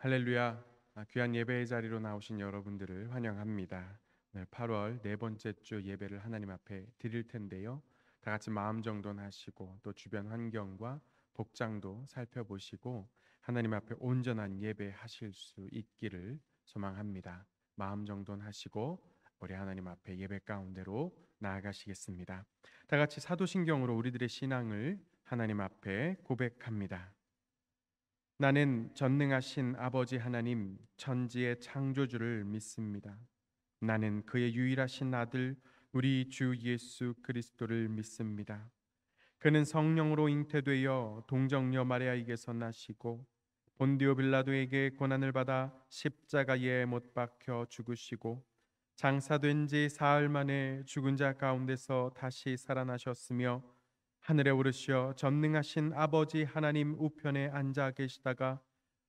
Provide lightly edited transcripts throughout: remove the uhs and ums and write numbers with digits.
할렐루야. 귀한 예배의 자리로 나오신 여러분들을 환영합니다. 8월 네 번째 주 예배를 하나님 앞에 드릴 텐데요. 다 같이 마음 정돈하시고 또 주변 환경과 복장도 살펴보시고 하나님 앞에 온전한 예배 하실 수 있기를 소망합니다. 마음 정돈하시고 우리 하나님 앞에 예배 가운데로 나아가시겠습니다. 다 같이 사도신경으로 우리들의 신앙을 하나님 앞에 고백합니다. 나는 전능하신 아버지 하나님 천지의 창조주를 믿습니다. 나는 그의 유일하신 아들 우리 주 예수 그리스도를 믿습니다. 그는 성령으로 잉태되어 동정녀 마리아에게서 나시고 본디오 빌라도에게 고난을 받아 십자가에 못 박혀 죽으시고 장사된 지 사흘 만에 죽은 자 가운데서 다시 살아나셨으며 하늘에 오르시어 전능하신 아버지 하나님 우편에 앉아 계시다가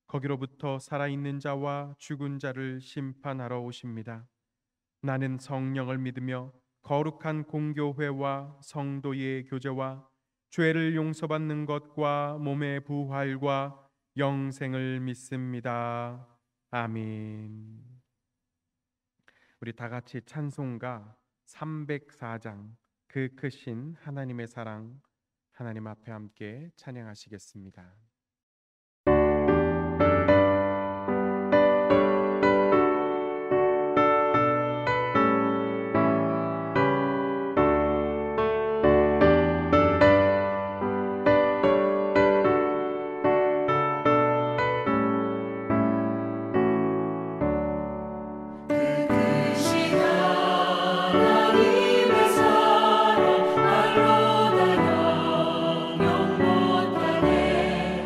거기로부터 살아있는 자와 죽은 자를 심판하러 오십니다. 나는 성령을 믿으며 거룩한 공교회와 성도의 교제와 죄를 용서받는 것과 몸의 부활과 영생을 믿습니다. 아멘. 우리 다 같이 찬송가 304장 그 크신 하나님의 사랑 하나님 앞에 함께 찬양하시겠습니다. 나로 다 영영 못하네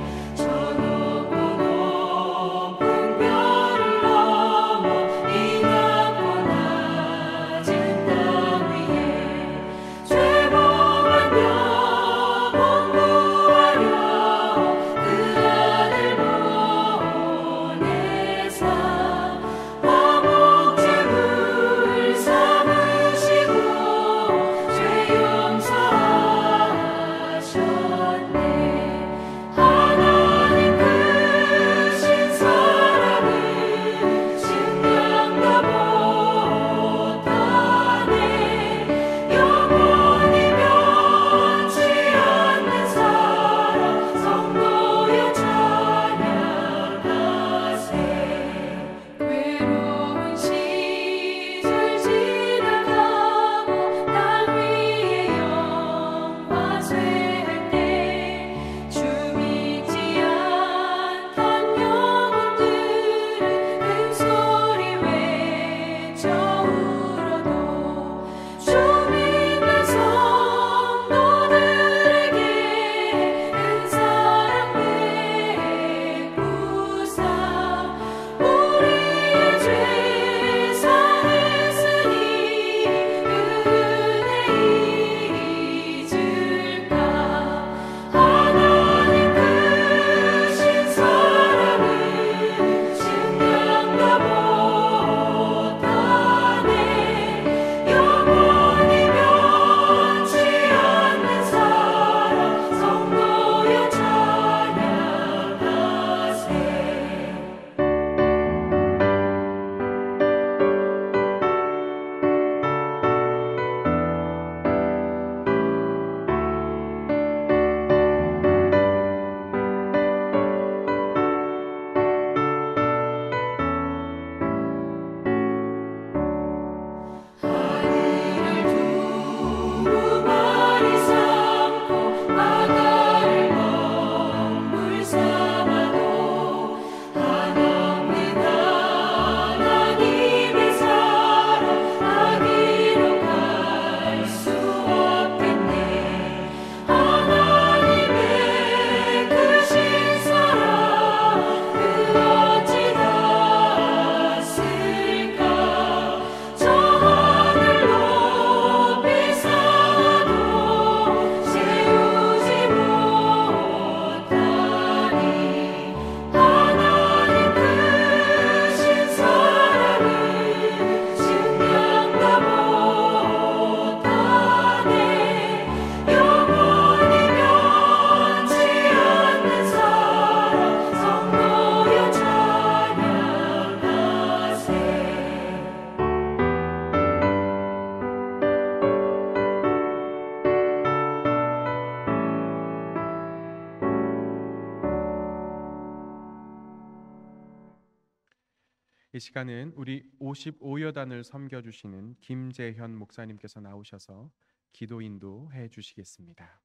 이 시간은 우리 55여단을 섬겨주시는 김재현 목사님께서 나오셔서 기도 인도해 주시겠습니다.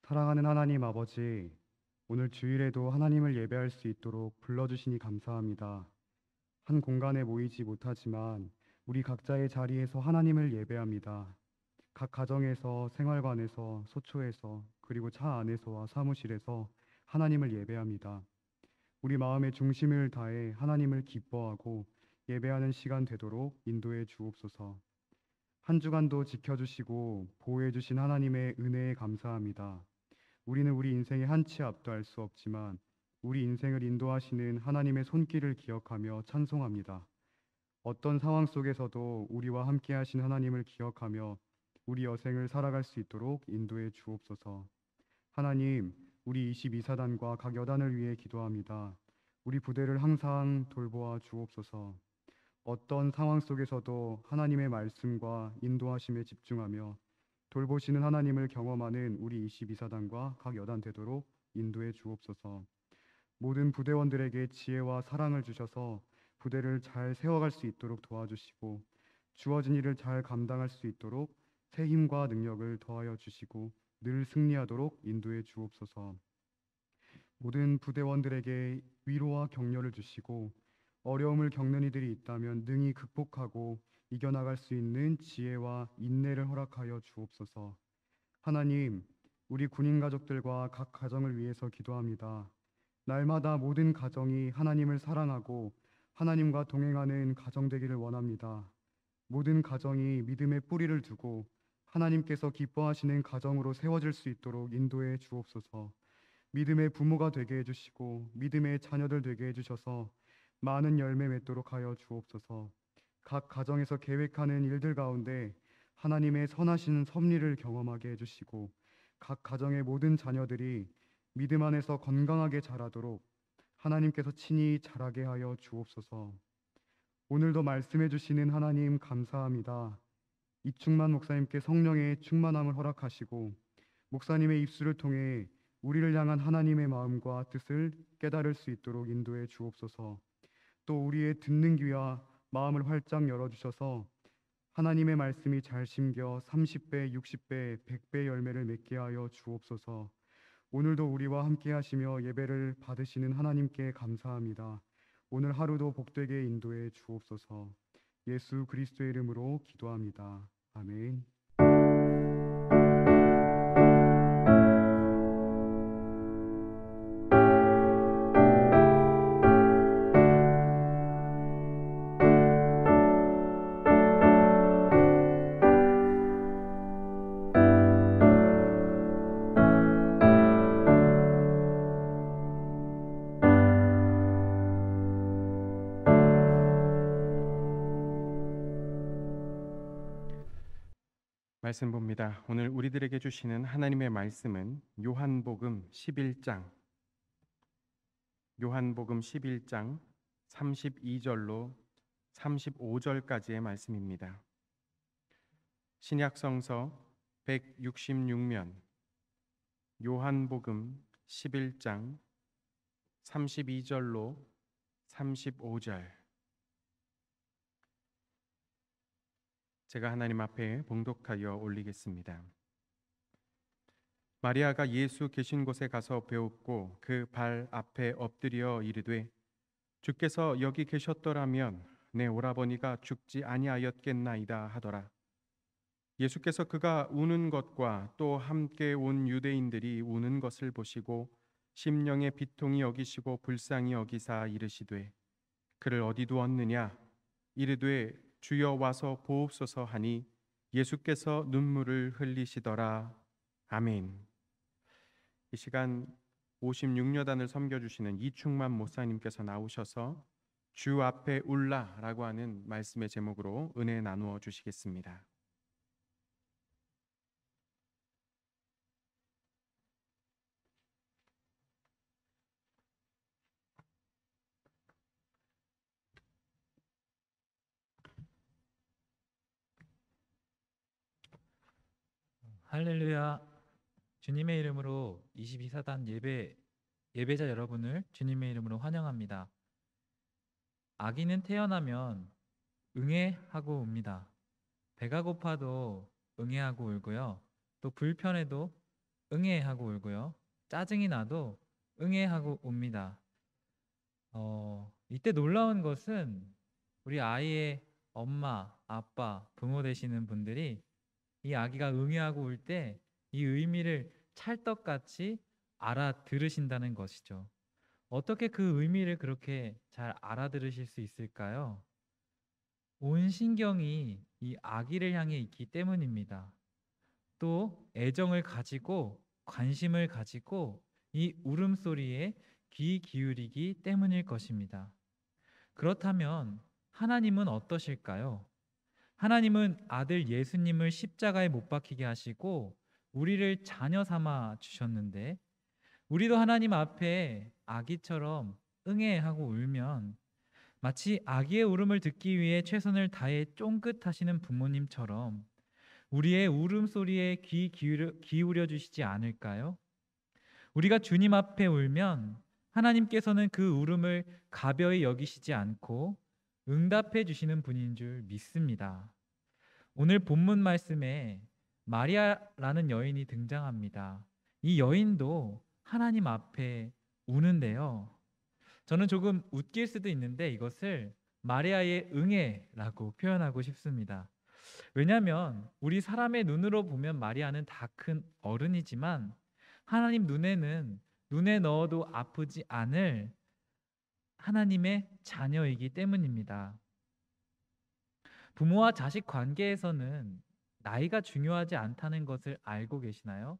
사랑하는 하나님 아버지, 오늘 주일에도 하나님을 예배할 수 있도록 불러주시니 감사합니다. 한 공간에 모이지 못하지만 우리 각자의 자리에서 하나님을 예배합니다. 각 가정에서, 생활관에서, 소초에서, 그리고 차 안에서와 사무실에서 하나님을 예배합니다. 우리 마음의 중심을 다해 하나님을 기뻐하고 예배하는 시간 되도록 인도해 주옵소서. 한 주간도 지켜주시고 보호해 주신 하나님의 은혜에 감사합니다. 우리는 우리 인생의 한 치 앞도 알 수 없지만 우리 인생을 인도하시는 하나님의 손길을 기억하며 찬송합니다. 어떤 상황 속에서도 우리와 함께 하신 하나님을 기억하며 우리 여생을 살아갈 수 있도록 인도해 주옵소서. 하나님, 우리 22사단과 각 여단을 위해 기도합니다. 우리 부대를 항상 돌보아 주옵소서. 어떤 상황 속에서도 하나님의 말씀과 인도하심에 집중하며 돌보시는 하나님을 경험하는 우리 22사단과 각 여단 되도록 인도해 주옵소서. 모든 부대원들에게 지혜와 사랑을 주셔서 부대를 잘 세워갈 수 있도록 도와주시고 주어진 일을 잘 감당할 수 있도록 새 힘과 능력을 더하여 주시고 늘 승리하도록 인도해 주옵소서. 모든 부대원들에게 위로와 격려를 주시고 어려움을 겪는 이들이 있다면 능히 극복하고 이겨나갈 수 있는 지혜와 인내를 허락하여 주옵소서. 하나님, 우리 군인 가족들과 각 가정을 위해서 기도합니다. 날마다 모든 가정이 하나님을 사랑하고 하나님과 동행하는 가정 되기를 원합니다. 모든 가정이 믿음의 뿌리를 두고 하나님께서 기뻐하시는 가정으로 세워질 수 있도록 인도해 주옵소서. 믿음의 부모가 되게 해주시고 믿음의 자녀들 되게 해주셔서 많은 열매 맺도록 하여 주옵소서. 각 가정에서 계획하는 일들 가운데 하나님의 선하신 섭리를 경험하게 해주시고 각 가정의 모든 자녀들이 믿음 안에서 건강하게 자라도록 하나님께서 친히 자라게 하여 주옵소서. 오늘도 말씀해 주시는 하나님 감사합니다. 이충만 목사님께 성령의 충만함을 허락하시고 목사님의 입술을 통해 우리를 향한 하나님의 마음과 뜻을 깨달을 수 있도록 인도해 주옵소서. 또 우리의 듣는 귀와 마음을 활짝 열어주셔서 하나님의 말씀이 잘 심겨 30배, 60배, 100배 열매를 맺게 하여 주옵소서. 오늘도 우리와 함께 하시며 예배를 받으시는 하나님께 감사합니다. 오늘 하루도 복되게 인도해 주옵소서. 예수 그리스도의 이름으로 기도합니다. 아멘. 말씀 봅니다. 오늘 우리들에게 주시는 하나님의 말씀은 요한복음 11장 32절로 35절까지의 말씀입니다. 신약성서 166면 요한복음 11장 32절로 35절, 제가 하나님 앞에 봉독하여 올리겠습니다. 마리아가 예수 계신 곳에 가서 배웠고 그 발 앞에 엎드려 이르되 주께서 여기 계셨더라면 내 오라버니가 죽지 아니하였겠나이다 하더라. 예수께서 그가 우는 것과 또 함께 온 유대인들이 우는 것을 보시고 심령의 비통이 여기시고 불쌍히 여기사 이르시되 그를 어디 두었느냐? 이르되 주여 와서 보옵소서 하니 예수께서 눈물을 흘리시더라. 아멘. 이 시간 56여단을 섬겨주시는 이충만 목사님께서 나오셔서 주 앞에 울라라고 하는 말씀의 제목으로 은혜 나누어 주시겠습니다. 할렐루야. 주님의 이름으로 22사단 예배자 여러분을 주님의 이름으로 환영합니다. 아기는 태어나면 응애하고 웁니다. 배가 고파도 응애하고 울고요. 또 불편해도 응애하고 울고요. 짜증이 나도 응애하고 웁니다. 이때 놀라운 것은 우리 아이의 엄마, 아빠, 부모 되시는 분들이 이 아기가 응애하고 울 때 이 의미를 찰떡같이 알아들으신다는 것이죠. 어떻게 그 의미를 그렇게 잘 알아들으실 수 있을까요? 온 신경이 이 아기를 향해 있기 때문입니다. 또 애정을 가지고 관심을 가지고 이 울음소리에 귀 기울이기 때문일 것입니다. 그렇다면 하나님은 어떠실까요? 하나님은 아들 예수님을 십자가에 못 박히게 하시고 우리를 자녀 삼아 주셨는데 우리도 하나님 앞에 아기처럼 응애하고 울면 마치 아기의 울음을 듣기 위해 최선을 다해 쫑긋하시는 부모님처럼 우리의 울음소리에 기울여 주시지 않을까요? 우리가 주님 앞에 울면 하나님께서는 그 울음을 가벼이 여기시지 않고 응답해 주시는 분인 줄 믿습니다. 오늘 본문 말씀에 마리아라는 여인이 등장합니다. 이 여인도 하나님 앞에 우는데요. 저는 조금 웃길 수도 있는데 이것을 마리아의 응애라고 표현하고 싶습니다. 왜냐하면 우리 사람의 눈으로 보면 마리아는 다 큰 어른이지만 하나님 눈에는 눈에 넣어도 아프지 않을 하나님의 자녀이기 때문입니다. 부모와 자식 관계에서는 나이가 중요하지 않다는 것을 알고 계시나요?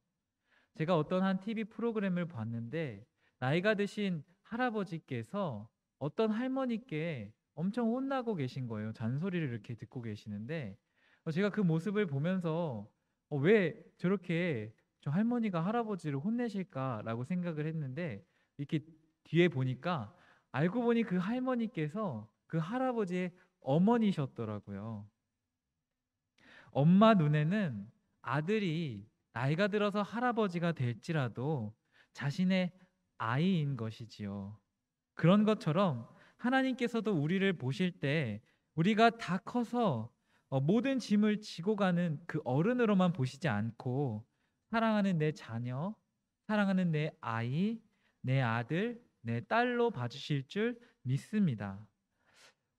제가 어떤 한 TV 프로그램을 봤는데 나이가 드신 할아버지께서 어떤 할머니께 엄청 혼나고 계신 거예요. 잔소리를 이렇게 듣고 계시는데 제가 그 모습을 보면서 왜 저렇게 저 할머니가 할아버지를 혼내실까라고 생각을 했는데 이렇게 뒤에 보니까 알고 보니 그 할머니께서 그 할아버지의 어머니셨더라고요. 엄마 눈에는 아들이 나이가 들어서 할아버지가 될지라도 자신의 아이인 것이지요. 그런 것처럼 하나님께서도 우리를 보실 때 우리가 다 커서 모든 짐을 지고 가는 그 어른으로만 보시지 않고 사랑하는 내 자녀, 사랑하는 내 아이, 내 아들, 내 딸로 봐주실 줄 믿습니다.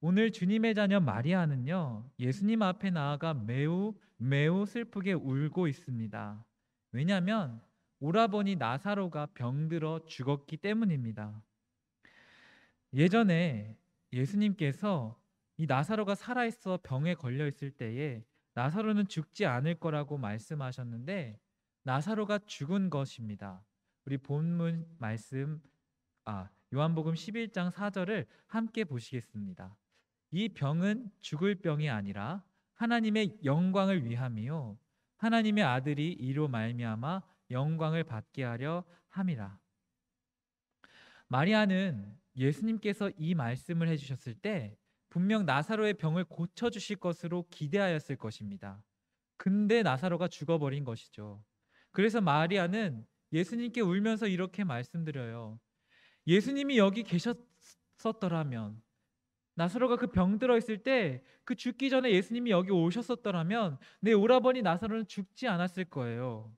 오늘 주님의 자녀 마리아는요, 예수님 앞에 나아가 매우 슬프게 울고 있습니다. 왜냐하면 오라버니 나사로가 병들어 죽었기 때문입니다. 예전에 예수님께서 이 나사로가 살아있어 병에 걸려 있을 때에 나사로는 죽지 않을 거라고 말씀하셨는데 나사로가 죽은 것입니다. 우리 본문 말씀 요한복음 11장 4절을 함께 보시겠습니다. 이 병은 죽을 병이 아니라 하나님의 영광을 위함이요 하나님의 아들이 이로 말미암아 영광을 받게 하려 함이라. 마리아는 예수님께서 이 말씀을 해주셨을 때 분명 나사로의 병을 고쳐주실 것으로 기대하였을 것입니다. 근데 나사로가 죽어버린 것이죠. 그래서 마리아는 예수님께 울면서 이렇게 말씀드려요. 예수님이 여기 계셨었더라면, 나사로가 그 병 들어 있을 때 그 죽기 전에 예수님이 여기 오셨었더라면 내 오라버니 나사로는 죽지 않았을 거예요.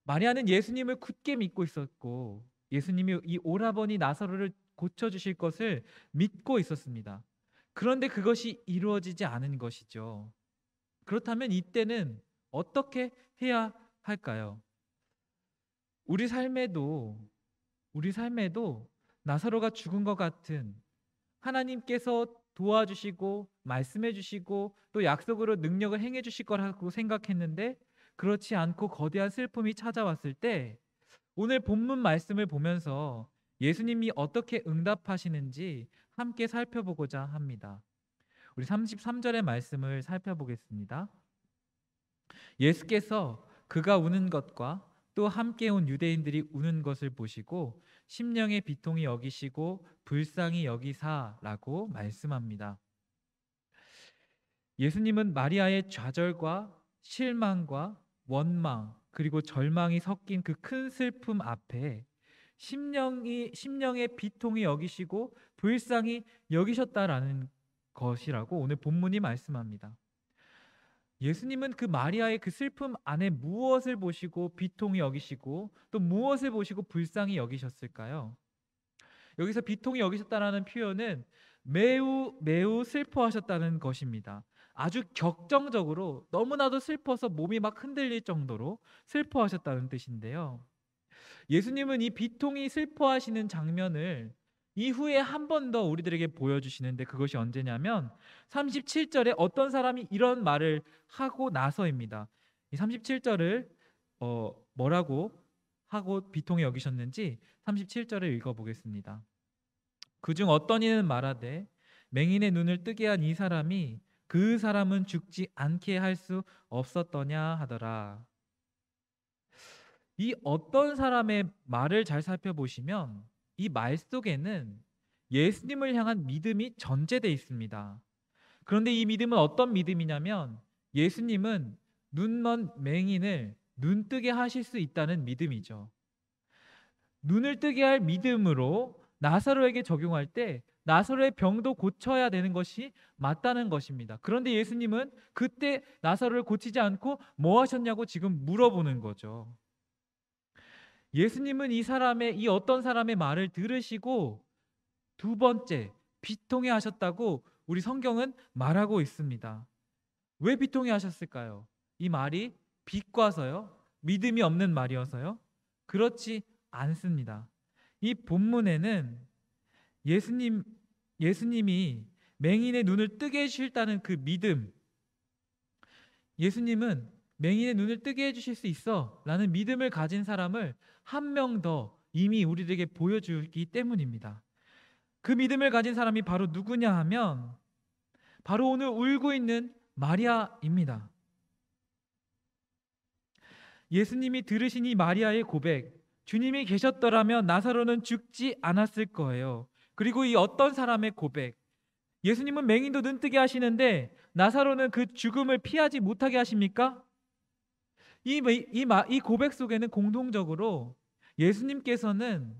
마리아는 예수님을 굳게 믿고 있었고 예수님이 이 오라버니 나사로를 고쳐주실 것을 믿고 있었습니다. 그런데 그것이 이루어지지 않은 것이죠. 그렇다면 이때는 어떻게 해야 할까요? 우리 삶에도 나사로가 죽은 것 같은, 하나님께서 도와주시고 말씀해 주시고 또 약속으로 능력을 행해 주실 거라고 생각했는데 그렇지 않고 거대한 슬픔이 찾아왔을 때 오늘 본문 말씀을 보면서 예수님이 어떻게 응답하시는지 함께 살펴보고자 합니다. 우리 33절의 말씀을 살펴보겠습니다. 예수께서 그가 우는 것과 또 함께 온 유대인들이 우는 것을 보시고 심령의 비통이 여기시고 불쌍히 여기사라고 말씀합니다. 예수님은 마리아의 좌절과 실망과 원망 그리고 절망이 섞인 그 큰 슬픔 앞에 심령의 비통이 여기시고 불쌍히 여기셨다라는 것이라고 오늘 본문이 말씀합니다. 예수님은 그 마리아의 그 슬픔 안에 무엇을 보시고 비통히 여기시고 또 무엇을 보시고 불쌍히 여기셨을까요? 여기서 비통히 여기셨다라는 표현은 매우 매우 슬퍼하셨다는 것입니다. 아주 격정적으로 너무나도 슬퍼서 몸이 막 흔들릴 정도로 슬퍼하셨다는 뜻인데요. 예수님은 이 비통히 슬퍼하시는 장면을 이후에 한 번 더 우리들에게 보여주시는데 그것이 언제냐면 37절에 어떤 사람이 이런 말을 하고 나서입니다. 이 37절을 뭐라고 하고 비통히 여기셨는지 37절을 읽어보겠습니다. 그중 어떤 이는 말하되 맹인의 눈을 뜨게 한 이 사람이 그 사람은 죽지 않게 할 수 없었더냐 하더라. 이 어떤 사람의 말을 잘 살펴보시면 이 말 속에는 예수님을 향한 믿음이 전제되어 있습니다. 그런데 이 믿음은 어떤 믿음이냐면 예수님은 눈먼 맹인을 눈뜨게 하실 수 있다는 믿음이죠. 눈을 뜨게 할 믿음으로 나사로에게 적용할 때 나사로의 병도 고쳐야 되는 것이 맞다는 것입니다. 그런데 예수님은 그때 나사로를 고치지 않고 뭐 하셨냐고 지금 물어보는 거죠. 예수님은 이 어떤 사람의 말을 들으시고 두 번째 비통해 하셨다고 우리 성경은 말하고 있습니다. 왜 비통해 하셨을까요? 이 말이 비과서요? 믿음이 없는 말이어서요? 그렇지 않습니다. 이 본문에는 예수님이 맹인의 눈을 뜨게 해주실다는 그 믿음, 예수님은 맹인의 눈을 뜨게 해주실 수 있어 라는 믿음을 가진 사람을 한 명 더 이미 우리들에게 보여주기 때문입니다. 그 믿음을 가진 사람이 바로 누구냐 하면 바로 오늘 울고 있는 마리아입니다. 예수님이 들으신 이 마리아의 고백, 주님이 계셨더라면 나사로는 죽지 않았을 거예요. 그리고 이 어떤 사람의 고백, 예수님은 맹인도 눈뜨게 하시는데 나사로는 그 죽음을 피하지 못하게 하십니까? 이 고백 속에는 공통적으로 예수님께서는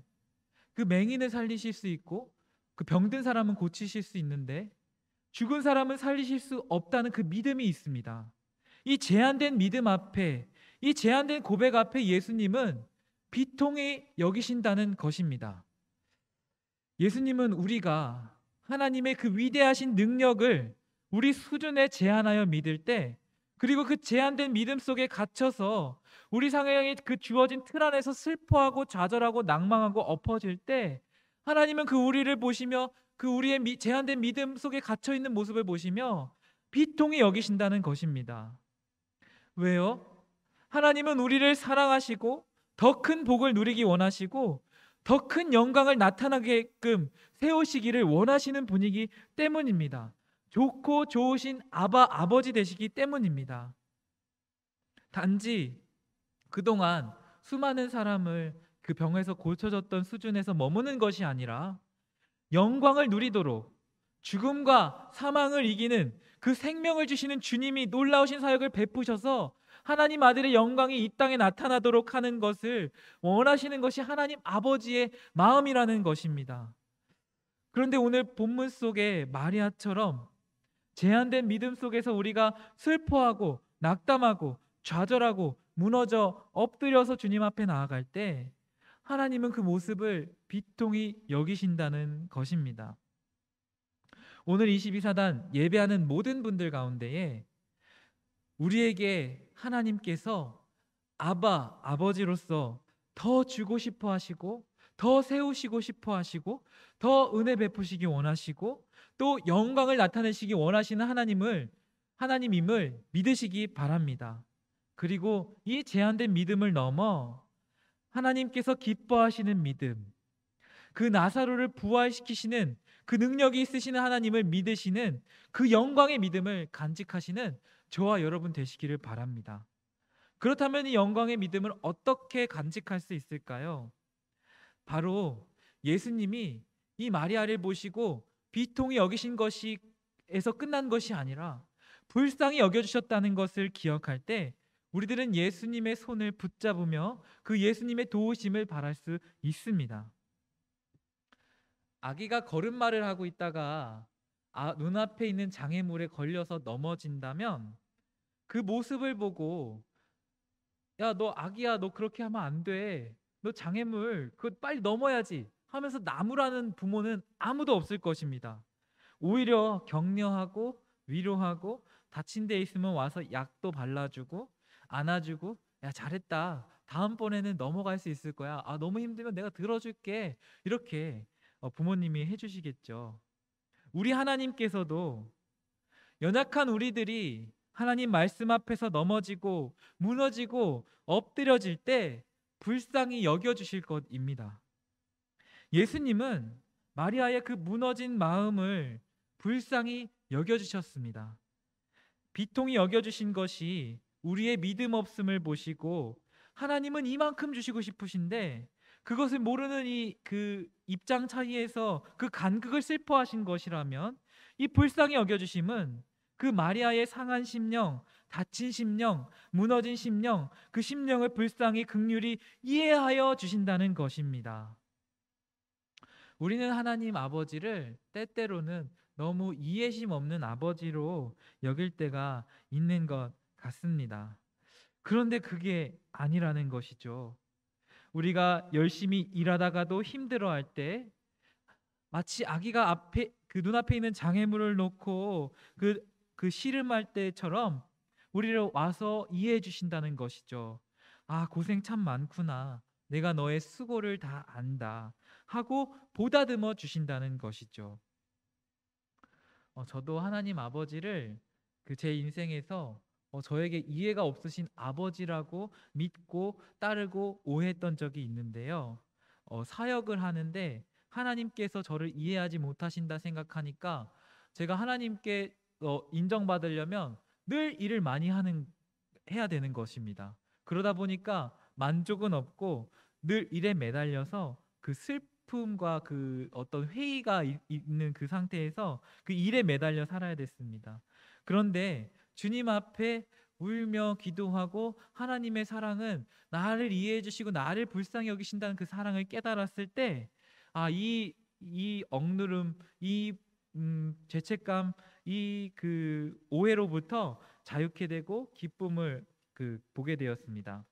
그 맹인을 살리실 수 있고 그 병든 사람은 고치실 수 있는데 죽은 사람은 살리실 수 없다는 그 믿음이 있습니다. 이 제한된 믿음 앞에, 이 제한된 고백 앞에 예수님은 비통히 여기신다는 것입니다. 예수님은 우리가 하나님의 그 위대하신 능력을 우리 수준에 제한하여 믿을 때, 그리고 그 제한된 믿음 속에 갇혀서 우리 상황에 그 주어진 틀 안에서 슬퍼하고 좌절하고 낭망하고 엎어질 때 하나님은 그 우리를 보시며 그 우리의 제한된 믿음 속에 갇혀 있는 모습을 보시며 비통히 여기신다는 것입니다. 왜요? 하나님은 우리를 사랑하시고 더 큰 복을 누리기 원하시고 더 큰 영광을 나타나게끔 세우시기를 원하시는 분이기 때문입니다. 좋고 좋으신 아버지 되시기 때문입니다. 단지 그동안 수많은 사람을 그 병에서 고쳐졌던 수준에서 머무는 것이 아니라 영광을 누리도록 죽음과 사망을 이기는 그 생명을 주시는 주님이 놀라우신 사역을 베푸셔서 하나님 아들의 영광이 이 땅에 나타나도록 하는 것을 원하시는 것이 하나님 아버지의 마음이라는 것입니다. 그런데 오늘 본문 속에 마리아처럼 제한된 믿음 속에서 우리가 슬퍼하고 낙담하고 좌절하고 무너져 엎드려서 주님 앞에 나아갈 때 하나님은 그 모습을 비통히 여기신다는 것입니다. 오늘 22사단 예배하는 모든 분들 가운데에 우리에게 하나님께서 아버지로서 더 주고 싶어 하시고 더 세우시고 싶어 하시고 더 은혜 베푸시기 원하시고 또 영광을 나타내시기 원하시는 하나님임을 믿으시기 바랍니다. 그리고 이 제한된 믿음을 넘어 하나님께서 기뻐하시는 믿음, 그 나사로를 부활시키시는 그 능력이 있으시는 하나님을 믿으시는 그 영광의 믿음을 간직하시는 저와 여러분 되시기를 바랍니다. 그렇다면 이 영광의 믿음을 어떻게 간직할 수 있을까요? 바로 예수님이 이 마리아를 보시고 비통히 여기신 것에서 끝난 것이 아니라 불쌍히 여겨주셨다는 것을 기억할 때 우리들은 예수님의 손을 붙잡으며 그 예수님의 도우심을 바랄 수 있습니다. 아기가 걸음마를 하고 있다가 눈앞에 있는 장애물에 걸려서 넘어진다면 그 모습을 보고 야, 너 아기야, 너 그렇게 하면 안 돼. 너 장애물, 그거 빨리 넘어야지 하면서 나무라는 부모는 아무도 없을 것입니다. 오히려 격려하고 위로하고 다친 데 있으면 와서 약도 발라주고 안아주고 야, 잘했다. 다음번에는 넘어갈 수 있을 거야. 너무 힘들면 내가 들어줄게. 이렇게 부모님이 해주시겠죠. 우리 하나님께서도 연약한 우리들이 하나님 말씀 앞에서 넘어지고 무너지고 엎드려질 때 불쌍히 여겨주실 것입니다. 예수님은 마리아의 그 무너진 마음을 불쌍히 여겨주셨습니다. 비통히 여겨주신 것이 우리의 믿음 없음을 보시고 하나님은 이만큼 주시고 싶으신데 그것을 모르는 그 입장 차이에서 그 간극을 슬퍼하신 것이라면 이 불쌍히 여겨주심은 그 마리아의 상한 심령, 다친 심령, 무너진 심령, 그 심령을 불쌍히 긍휼히 이해하여 주신다는 것입니다. 우리는 하나님 아버지를 때때로는 너무 이해심 없는 아버지로 여길 때가 있는 것 같습니다. 그런데 그게 아니라는 것이죠. 우리가 열심히 일하다가도 힘들어할 때 마치 아기가 그 눈앞에 있는 장애물을 놓고 그 씨름할 때처럼 우리를 와서 이해해 주신다는 것이죠. 고생 참 많구나. 내가 너의 수고를 다 안다 하고 보다듬어 주신다는 것이죠. 저도 하나님 아버지를 제 인생에서 저에게 이해가 없으신 아버지라고 믿고 따르고 오해했던 적이 있는데요. 사역을 하는데 하나님께서 저를 이해하지 못하신다 생각하니까 제가 하나님께 인정받으려면 늘 일을 많이 해야 되는 것입니다. 그러다 보니까 만족은 없고 늘 일에 매달려서 그 슬픔과 그 어떤 회의가 있는 그 상태에서 그 일에 매달려 살아야 됐습니다. 그런데 주님 앞에 울며 기도하고 하나님의 사랑은 나를 이해해 주시고 나를 불쌍히 여기신다는 그 사랑을 깨달았을 때 이 억누름, 이 죄책감, 이 그 오해로부터 자유케 되고 기쁨을 보게 되었습니다.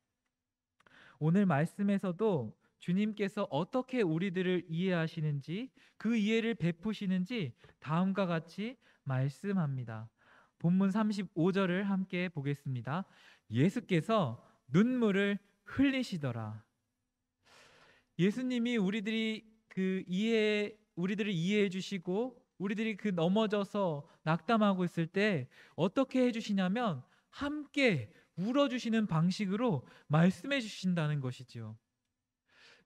오늘 말씀에서도 주님께서 어떻게 우리들을 이해하시는지 그 이해를 베푸시는지 다음과 같이 말씀합니다. 본문 35절을 함께 보겠습니다. 예수께서 눈물을 흘리시더라. 예수님이 우리들을 이해해 주시고 우리들이 넘어져서 낙담하고 있을 때 어떻게 해주시냐면 함께 울어주시는 방식으로 말씀해 주신다는 것이죠.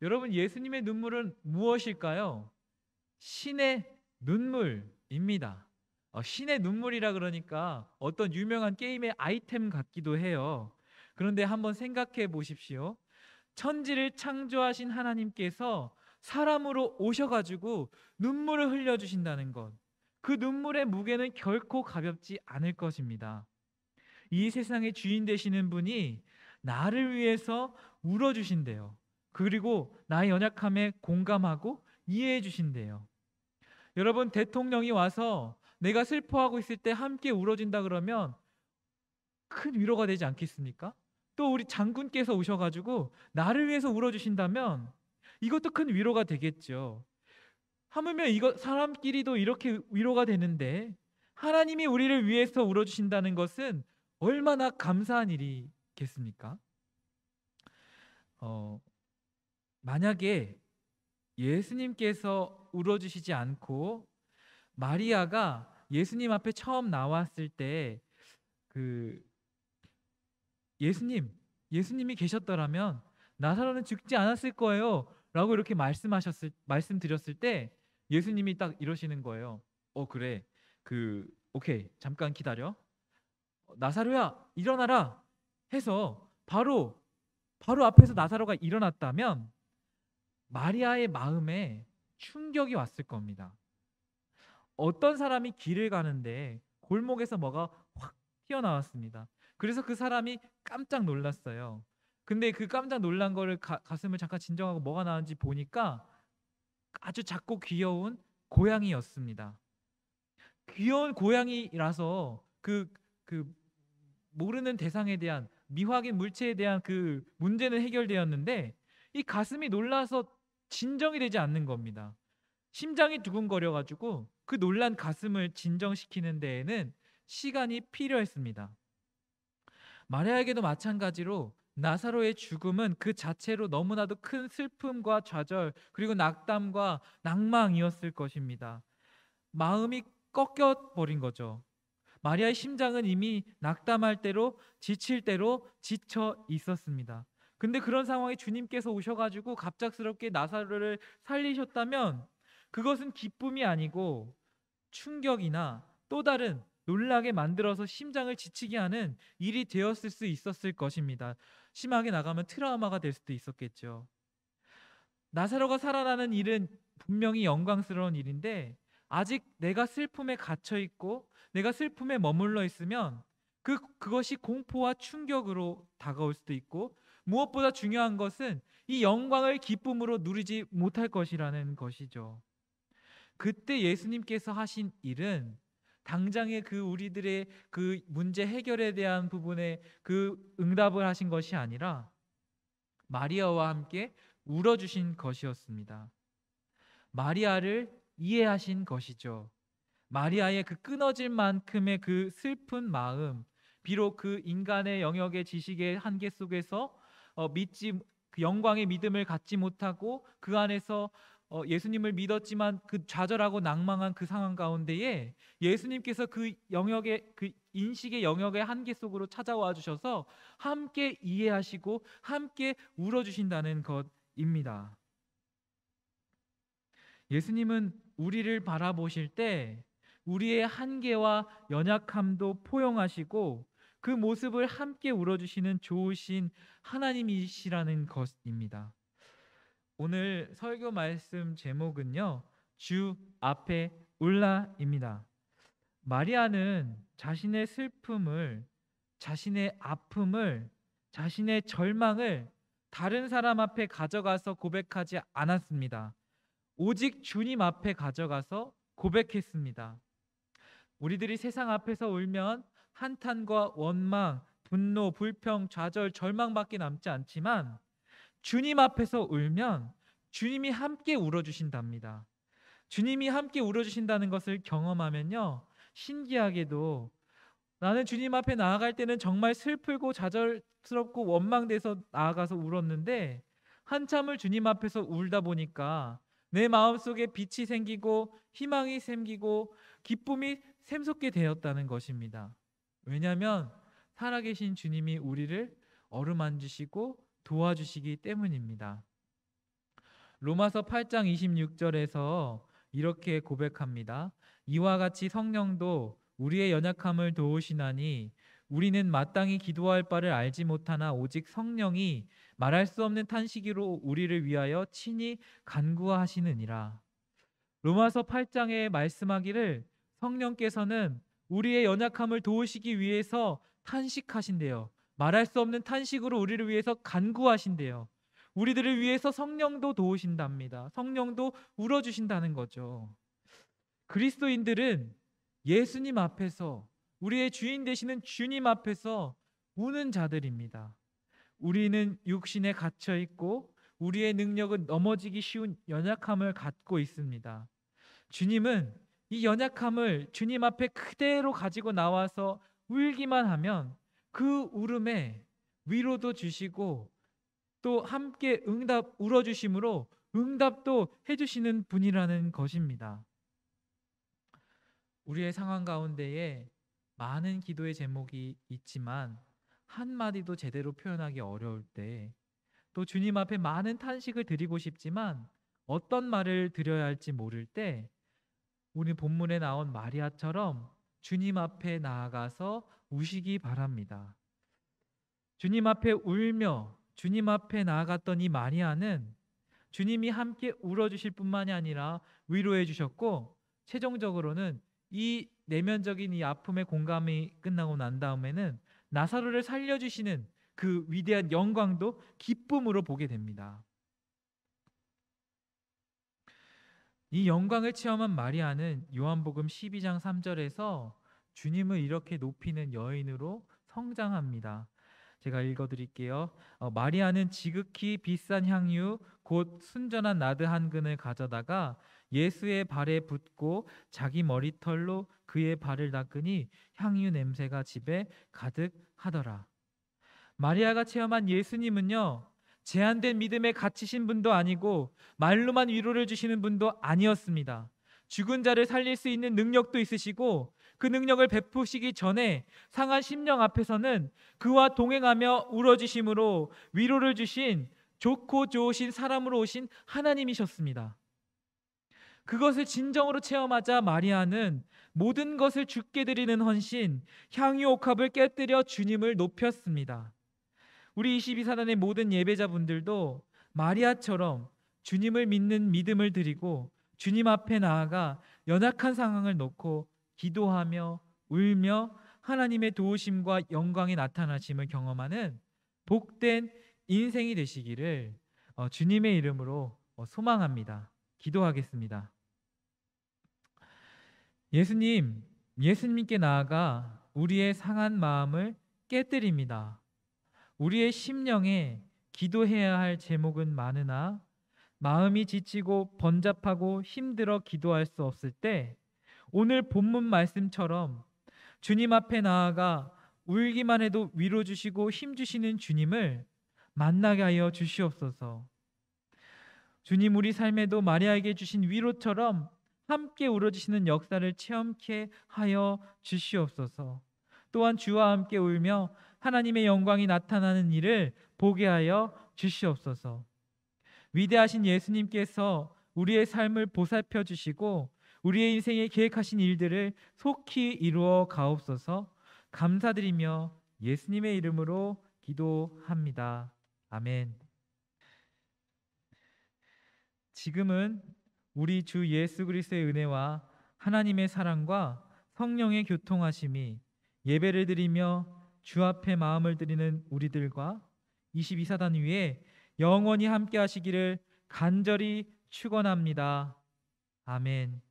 여러분, 예수님의 눈물은 무엇일까요? 신의 눈물입니다. 신의 눈물이라 그러니까 어떤 유명한 게임의 아이템 같기도 해요. 그런데 한번 생각해 보십시오. 천지를 창조하신 하나님께서 사람으로 오셔가지고 눈물을 흘려주신다는 것, 그 눈물의 무게는 결코 가볍지 않을 것입니다. 이 세상의 주인 되시는 분이 나를 위해서 울어주신대요. 그리고 나의 연약함에 공감하고 이해해 주신대요. 여러분, 대통령이 와서 내가 슬퍼하고 있을 때 함께 울어준다 그러면 큰 위로가 되지 않겠습니까? 또 우리 장군께서 오셔가지고 나를 위해서 울어주신다면 이것도 큰 위로가 되겠죠. 하물며 사람끼리도 이렇게 위로가 되는데 하나님이 우리를 위해서 울어주신다는 것은 얼마나 감사한 일이겠습니까? 만약에 예수님께서 울어주시지 않고 마리아가 예수님 앞에 처음 나왔을 때 예수님이 계셨더라면 나사로는 죽지 않았을 거예요 라고 이렇게 말씀드렸을 때 예수님이 딱 이러시는 거예요. 그래, 오케이, 잠깐 기다려. 나사로야, 일어나라 해서 바로 앞에서 나사로가 일어났다면 마리아의 마음에 충격이 왔을 겁니다. 어떤 사람이 길을 가는데 골목에서 뭐가 확 튀어나왔습니다. 그래서 그 사람이 깜짝 놀랐어요. 근데 그 깜짝 놀란 거를 가슴을 잠깐 진정하고 뭐가 나왔는지 보니까 아주 작고 귀여운 고양이였습니다. 귀여운 고양이라서 그 모르는 대상에 대한 미확인 물체에 대한 그 문제는 해결되었는데 이 가슴이 놀라서 진정이 되지 않는 겁니다. 심장이 두근거려 가지고 그 놀란 가슴을 진정시키는 데에는 시간이 필요했습니다. 마리아에게도 마찬가지로 나사로의 죽음은 그 자체로 너무나도 큰 슬픔과 좌절 그리고 낙담과 낭망이었을 것입니다. 마음이 꺾여 버린 거죠. 마리아의 심장은 이미 낙담할 대로 지칠 대로 지쳐 있었습니다. 근데 그런 상황에 주님께서 오셔가지고 갑작스럽게 나사로를 살리셨다면 그것은 기쁨이 아니고 충격이나 또 다른 놀라게 만들어서 심장을 지치게 하는 일이 되었을 수 있었을 것입니다. 심하게 나가면 트라우마가 될 수도 있었겠죠. 나사로가 살아나는 일은 분명히 영광스러운 일인데 아직 내가 슬픔에 갇혀 있고 내가 슬픔에 머물러 있으면 그것이 공포와 충격으로 다가올 수도 있고 무엇보다 중요한 것은 이 영광을 기쁨으로 누리지 못할 것이라는 것이죠. 그때 예수님께서 하신 일은 당장의 그 우리들의 그 문제 해결에 대한 부분에 그 응답을 하신 것이 아니라 마리아와 함께 울어주신 것이었습니다. 마리아를 이해하신 것이죠. 마리아의 그 끊어질 만큼의 그 슬픈 마음, 비록 그 인간의 영역의 지식의 한계 속에서 그 영광의 믿음을 갖지 못하고 그 안에서 예수님을 믿었지만 그 좌절하고 낭망한 그 상황 가운데에 예수님께서 그 영역의 그 인식의 영역의 한계 속으로 찾아와 주셔서 함께 이해하시고 함께 울어주신다는 것입니다. 예수님은 우리를 바라보실 때 우리의 한계와 연약함도 포용하시고 그 모습을 함께 울어주시는 좋으신 하나님이시라는 것입니다. 오늘 설교 말씀 제목은요, 주 앞에 울라입니다. 마리아는 자신의 슬픔을, 자신의 아픔을, 자신의 절망을 다른 사람 앞에 가져가서 고백하지 않았습니다. 오직 주님 앞에 가져가서 고백했습니다. 우리들이 세상 앞에서 울면 한탄과 원망, 분노, 불평, 좌절, 절망밖에 남지 않지만 주님 앞에서 울면 주님이 함께 울어주신답니다. 주님이 함께 울어주신다는 것을 경험하면요, 신기하게도 나는 주님 앞에 나아갈 때는 정말 슬프고 좌절스럽고 원망돼서 나아가서 울었는데 한참을 주님 앞에서 울다 보니까 내 마음속에 빛이 생기고 희망이 생기고 기쁨이 샘솟게 되었다는 것입니다. 왜냐하면 살아계신 주님이 우리를 어루만지시고 도와주시기 때문입니다. 로마서 8장 26절에서 이렇게 고백합니다. 이와 같이 성령도 우리의 연약함을 도우시나니 우리는 마땅히 기도할 바를 알지 못하나 오직 성령이 말할 수 없는 탄식으로 우리를 위하여 친히 간구하시느니라. 로마서 8장에 말씀하기를 성령께서는 우리의 연약함을 도우시기 위해서 탄식하신대요. 말할 수 없는 탄식으로 우리를 위해서 간구하신대요. 우리들을 위해서 성령도 도우신답니다. 성령도 울어주신다는 거죠. 그리스도인들은 예수님 앞에서, 우리의 주인 되시는 주님 앞에서 우는 자들입니다. 우리는 육신에 갇혀 있고 우리의 능력은 넘어지기 쉬운 연약함을 갖고 있습니다. 주님은 이 연약함을 주님 앞에 그대로 가지고 나와서 울기만 하면 그 울음에 위로도 주시고 또 함께 울어주심으로 응답도 해주시는 분이라는 것입니다. 우리의 상황 가운데에 많은 기도의 제목이 있지만 한마디도 제대로 표현하기 어려울 때, 또 주님 앞에 많은 탄식을 드리고 싶지만 어떤 말을 드려야 할지 모를 때, 우리 본문에 나온 마리아처럼 주님 앞에 나아가서 우시기 바랍니다. 주님 앞에 울며 주님 앞에 나아갔던 이 마리아는 주님이 함께 울어주실 뿐만이 아니라 위로해 주셨고, 최종적으로는 이 내면적인 이 아픔의 공감이 끝나고 난 다음에는 나사로를 살려주시는 그 위대한 영광도 기쁨으로 보게 됩니다. 이 영광을 체험한 마리아는 요한복음 12장 3절에서 주님을 이렇게 높이는 여인으로 성장합니다. 제가 읽어드릴게요. 마리아는 지극히 비싼 향유 곧 순전한 나드 한 근을 가져다가 예수의 발에 붓고 자기 머리털로 그의 발을 닦으니 향유 냄새가 집에 가득하더라. 마리아가 체험한 예수님은요, 제한된 믿음에 갇히신 분도 아니고 말로만 위로를 주시는 분도 아니었습니다. 죽은 자를 살릴 수 있는 능력도 있으시고 그 능력을 베푸시기 전에 상한 심령 앞에서는 그와 동행하며 울어주심으로 위로를 주신 좋고 좋으신 사람으로 오신 하나님이셨습니다. 그것을 진정으로 체험하자 마리아는 모든 것을 주께 드리는 헌신, 향유 옥합을 깨뜨려 주님을 높였습니다. 우리 22사단의 모든 예배자분들도 마리아처럼 주님을 믿는 믿음을 드리고 주님 앞에 나아가 연약한 상황을 놓고 기도하며 울며 하나님의 도우심과 영광의 나타나심을 경험하는 복된 인생이 되시기를 주님의 이름으로 소망합니다. 기도하겠습니다. 예수님께 나아가 우리의 상한 마음을 깨뜨립니다. 우리의 심령에 기도해야 할 제목은 많으나 마음이 지치고 번잡하고 힘들어 기도할 수 없을 때 오늘 본문 말씀처럼 주님 앞에 나아가 울기만 해도 위로 주시고 힘 주시는 주님을 만나게 하여 주시옵소서. 주님, 우리 삶에도 마리아에게 주신 위로처럼 함께 울어주시는 역사를 체험케 하여 주시옵소서. 또한 주와 함께 울며 하나님의 영광이 나타나는 일을 보게 하여 주시옵소서. 위대하신 예수님께서 우리의 삶을 보살펴 주시고 우리의 인생에 계획하신 일들을 속히 이루어 가옵소서. 감사드리며 예수님의 이름으로 기도합니다. 아멘. 지금은 우리 주 예수 그리스도의 은혜와 하나님의 사랑과 성령의 교통하심이 예배를 드리며 주 앞에 마음을 드리는 우리들과 22사단 위에 영원히 함께 하시기를 간절히 축원합니다. 아멘.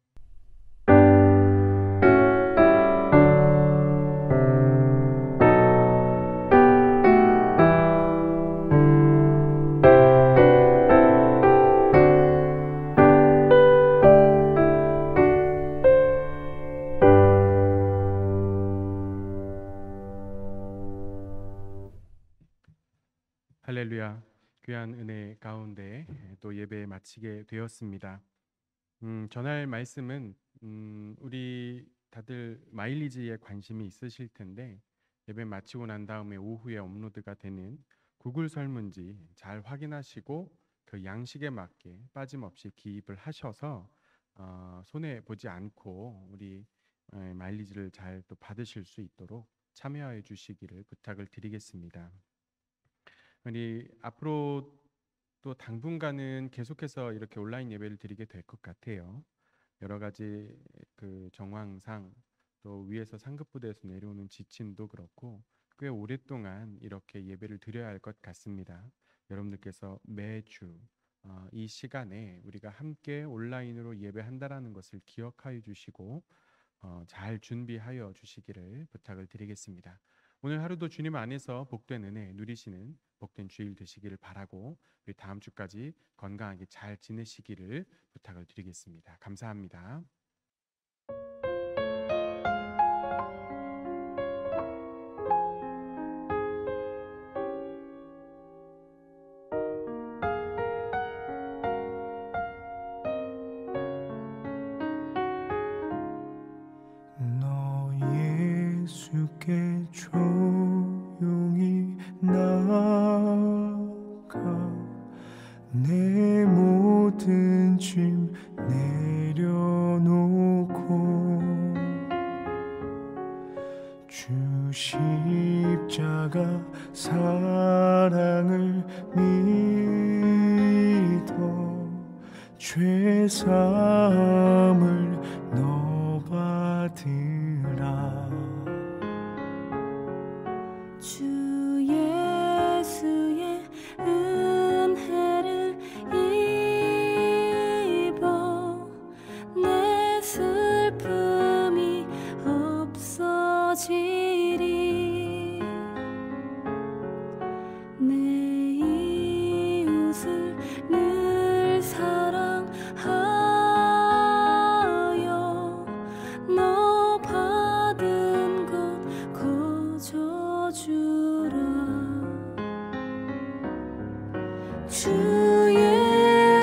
할렐루야. 귀한 은혜 가운데 또 예배 마치게 되었습니다. 전할 말씀은 우리 다들 마일리지에 관심이 있으실 텐데 예배 마치고 난 다음에 오후에 업로드가 되는 구글 설문지 잘 확인하시고 그 양식에 맞게 빠짐없이 기입을 하셔서 손해 보지 않고 우리 마일리지를 잘 또 받으실 수 있도록 참여해 주시기를 부탁을 드리겠습니다. 우리 앞으로 또 당분간은 계속해서 이렇게 온라인 예배를 드리게 될 것 같아요. 여러 가지 그 정황상 또 위에서 상급 부대에서 내려오는 지침도 그렇고 꽤 오랫동안 이렇게 예배를 드려야 할 것 같습니다. 여러분들께서 매주 이 시간에 우리가 함께 온라인으로 예배한다라는 것을 기억하여 주시고 잘 준비하여 주시기를 부탁을 드리겠습니다. 오늘 하루도 주님 안에서 복된 은혜 누리시는 복된 주일 되시기를 바라고 우리 다음 주까지 건강하게 잘 지내시기를 부탁을 드리겠습니다. 감사합니다. 너 예수께 조용히 나아가 내 모든 짐 내려놓고 주 십자가 사랑을 믿어 죄 사함을 너 받으라. 주 예수의 은혜를 입어 내 슬픔이 없어지리. 내 이웃을 늘 사랑하여 너 받은 것 거저주라. 주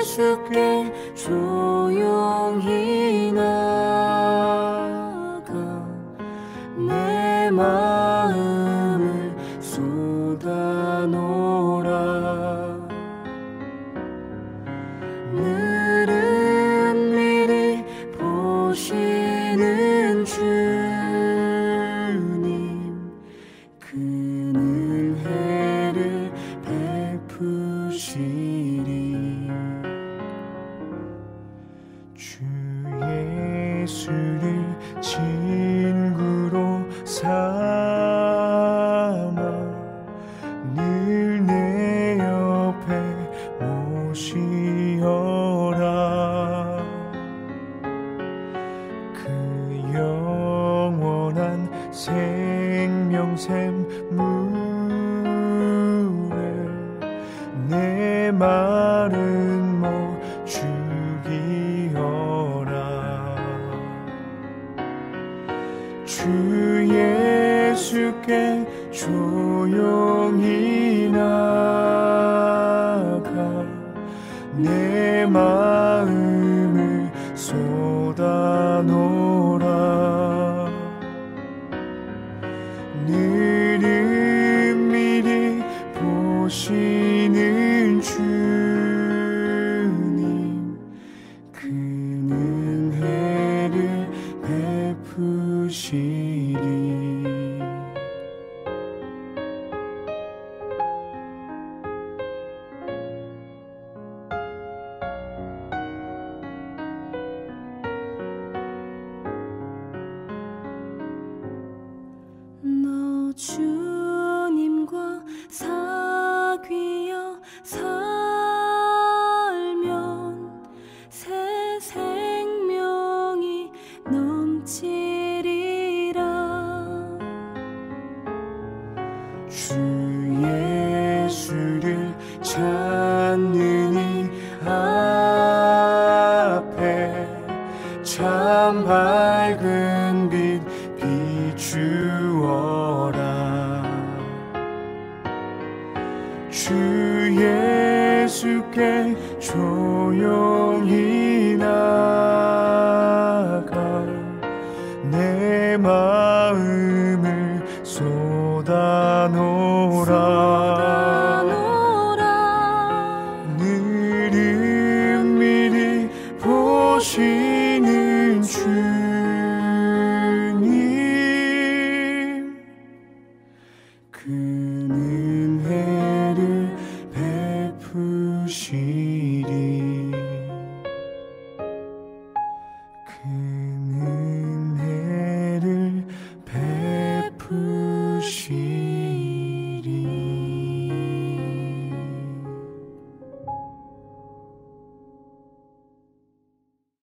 예수께 조용히 나가 내 마음을 쏟아놓으라. 늘은 미리 보시는 주님, 그 은혜를 베푸시리. 주 예수를 친구로 삼아 늘 내 옆에 모시어라. 그 영원한 생명 샘물에 내 마른 목 죽이어라. 주 예수께 조용히 나가 내 마음을 쏟아놓으라. 늘은 미리 보시는 주님, 그 은혜를 베푸시리. 너 주님과 사귀어 살면 새 생명이 넘치리라. 주 예수를 찾는 이 앞에 참 밝은 빛 비추어라. 주 예수께 조용히 나가 내 마음을 쏟아놓으라.